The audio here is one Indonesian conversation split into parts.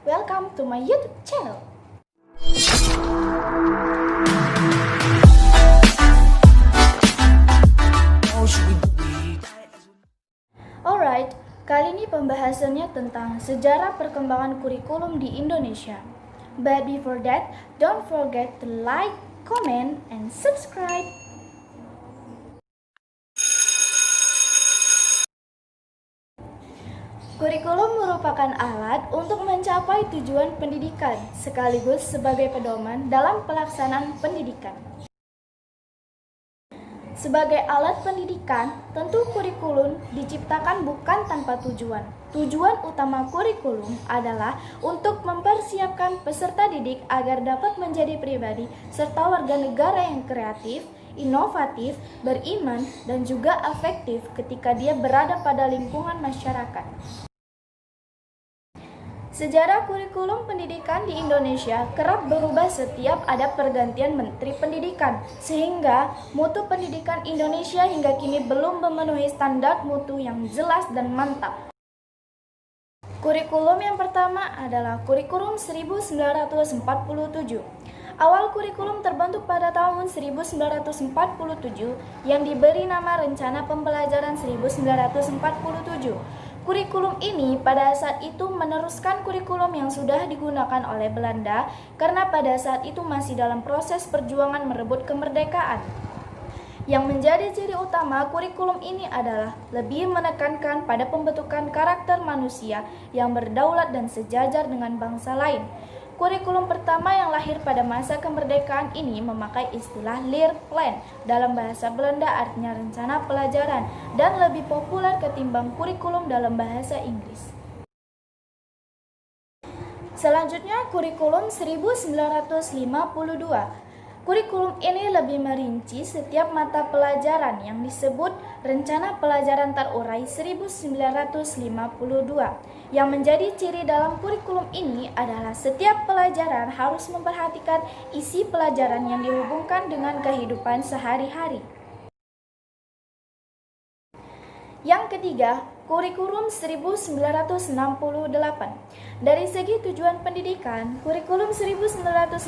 Welcome to my YouTube channel. Alright, kali ini pembahasannya tentang sejarah perkembangan kurikulum di Indonesia. But before that, don't forget to like, comment, and subscribe. Kurikulum merupakan alat untuk mencapai tujuan pendidikan, sekaligus sebagai pedoman dalam pelaksanaan pendidikan. Sebagai alat pendidikan, tentu kurikulum diciptakan bukan tanpa tujuan. Tujuan utama kurikulum adalah untuk mempersiapkan peserta didik agar dapat menjadi pribadi serta warga negara yang kreatif, inovatif, beriman, dan juga afektif ketika dia berada pada lingkungan masyarakat. Sejarah kurikulum pendidikan di Indonesia kerap berubah setiap ada pergantian Menteri Pendidikan, sehingga mutu pendidikan Indonesia hingga kini belum memenuhi standar mutu yang jelas dan mantap. Kurikulum yang pertama adalah kurikulum 1947. Awal kurikulum terbentuk pada tahun 1947 yang diberi nama Rencana Pembelajaran 1947. Kurikulum ini pada saat itu meneruskan kurikulum yang sudah digunakan oleh Belanda karena pada saat itu masih dalam proses perjuangan merebut kemerdekaan. Yang menjadi ciri utama kurikulum ini adalah lebih menekankan pada pembentukan karakter manusia yang berdaulat dan sejajar dengan bangsa lain. Kurikulum pertama yang lahir pada masa kemerdekaan ini memakai istilah Leerplan, dalam bahasa Belanda artinya rencana pelajaran, dan lebih populer ketimbang kurikulum dalam bahasa Inggris. Selanjutnya kurikulum 1952. Kurikulum ini lebih merinci setiap mata pelajaran yang disebut Rencana Pelajaran Terurai 1952. Yang menjadi ciri dalam kurikulum ini adalah setiap pelajaran harus memperhatikan isi pelajaran yang dihubungkan dengan kehidupan sehari-hari. Yang ketiga, kurikulum 1968. Dari segi tujuan pendidikan, kurikulum 1968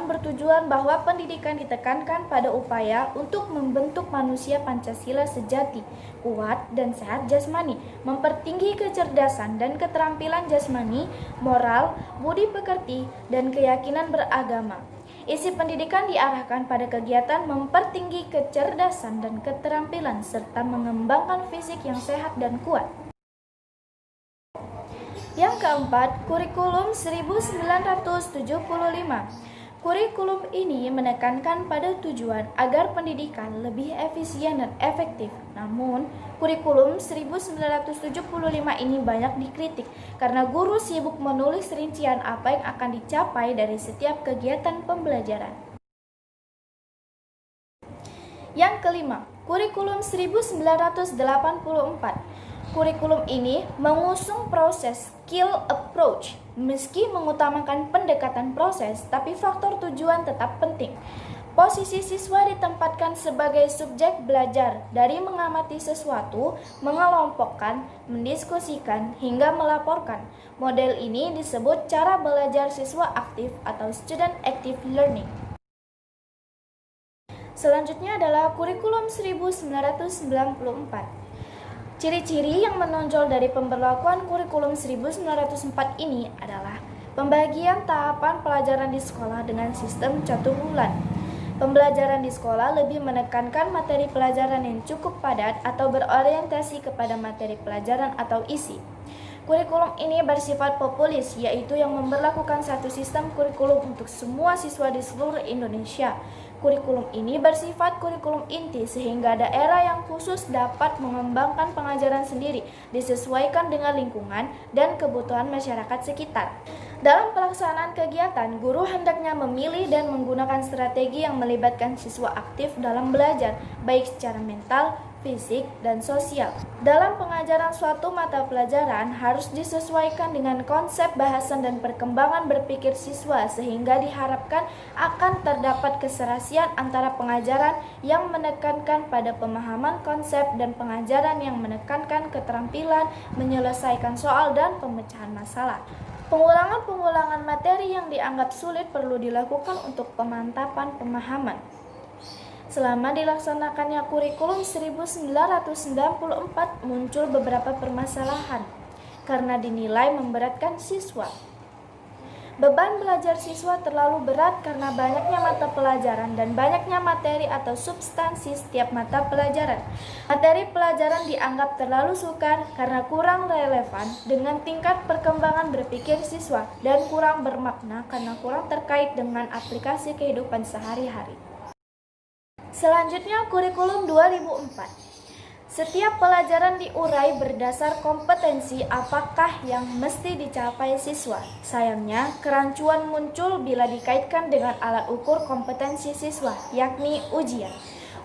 bertujuan bahwa pendidikan ditekankan pada upaya untuk membentuk manusia Pancasila sejati, kuat dan sehat jasmani, mempertinggi kecerdasan dan keterampilan jasmani, moral, budi pekerti, dan keyakinan beragama. Isi pendidikan diarahkan pada kegiatan mempertinggi kecerdasan dan keterampilan serta mengembangkan fisik yang sehat dan kuat. Yang keempat, kurikulum 1975. Kurikulum ini menekankan pada tujuan agar pendidikan lebih efisien dan efektif. Namun, kurikulum 1975 ini banyak dikritik karena guru sibuk menulis rincian apa yang akan dicapai dari setiap kegiatan pembelajaran. Yang kelima, kurikulum 1984. Kurikulum ini mengusung proses skill approach. Meski mengutamakan pendekatan proses, tapi faktor tujuan tetap penting. Posisi siswa ditempatkan sebagai subjek belajar dari mengamati sesuatu, mengelompokkan, mendiskusikan, hingga melaporkan. Model ini disebut cara belajar siswa aktif atau student active learning. Selanjutnya adalah kurikulum 1994. Ciri-ciri yang menonjol dari pemberlakuan kurikulum 1904 ini adalah pembagian tahapan pelajaran di sekolah dengan sistem catur bulan. Pembelajaran di sekolah lebih menekankan materi pelajaran yang cukup padat atau berorientasi kepada materi pelajaran atau isi. Kurikulum ini bersifat populis, yaitu yang memberlakukan satu sistem kurikulum untuk semua siswa di seluruh Indonesia. Kurikulum ini bersifat kurikulum inti sehingga daerah yang khusus dapat mengembangkan pengajaran sendiri disesuaikan dengan lingkungan dan kebutuhan masyarakat sekitar. Dalam pelaksanaan kegiatan, guru hendaknya memilih dan menggunakan strategi yang melibatkan siswa aktif dalam belajar, baik secara mental, fisik, dan sosial. Dalam pengajaran suatu mata pelajaran harus disesuaikan dengan konsep bahasan dan perkembangan berpikir siswa sehingga diharapkan akan terdapat keserasian antara pengajaran yang menekankan pada pemahaman konsep dan pengajaran yang menekankan keterampilan menyelesaikan soal dan pemecahan masalah. Pengulangan-pengulangan materi yang dianggap sulit perlu dilakukan untuk pemantapan pemahaman. Selama dilaksanakannya kurikulum 1994 muncul beberapa permasalahan karena dinilai memberatkan siswa. Beban belajar siswa terlalu berat karena banyaknya mata pelajaran dan banyaknya materi atau substansi setiap mata pelajaran. Materi pelajaran dianggap terlalu sukar karena kurang relevan dengan tingkat perkembangan berpikir siswa dan kurang bermakna karena kurang terkait dengan aplikasi kehidupan sehari-hari. Selanjutnya, kurikulum 2004. Setiap pelajaran diurai berdasar kompetensi apakah yang mesti dicapai siswa. Sayangnya, kerancuan muncul bila dikaitkan dengan alat ukur kompetensi siswa, yakni ujian.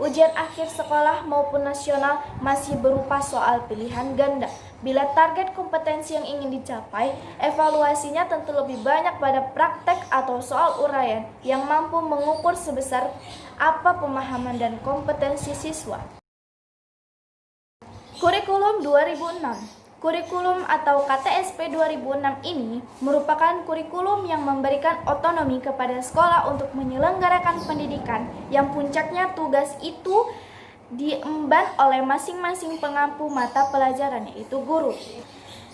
Ujian akhir sekolah maupun nasional masih berupa soal pilihan ganda. Bila target kompetensi yang ingin dicapai, evaluasinya tentu lebih banyak pada praktek atau soal uraian yang mampu mengukur sebesar apa pemahaman dan kompetensi siswa. Kurikulum 2006. Kurikulum atau KTSP 2006 ini merupakan kurikulum yang memberikan otonomi kepada sekolah untuk menyelenggarakan pendidikan yang puncaknya tugas itu diemban oleh masing-masing pengampu mata pelajaran, yaitu guru.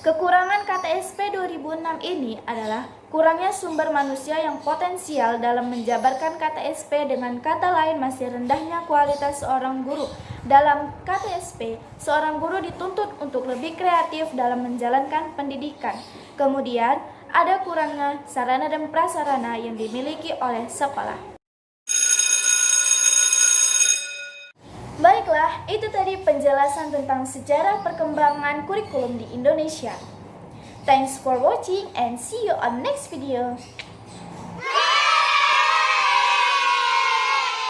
Kekurangan KTSP 2006 ini adalah kurangnya sumber manusia yang potensial dalam menjabarkan KTSP, dengan kata lain masih rendahnya kualitas seorang guru. Dalam KTSP, seorang guru dituntut untuk lebih kreatif dalam menjalankan pendidikan. Kemudian, ada kurangnya sarana dan prasarana yang dimiliki oleh sekolah. Baiklah, itu tadi penjelasan tentang sejarah perkembangan kurikulum di Indonesia. Thanks for watching and see you on next video.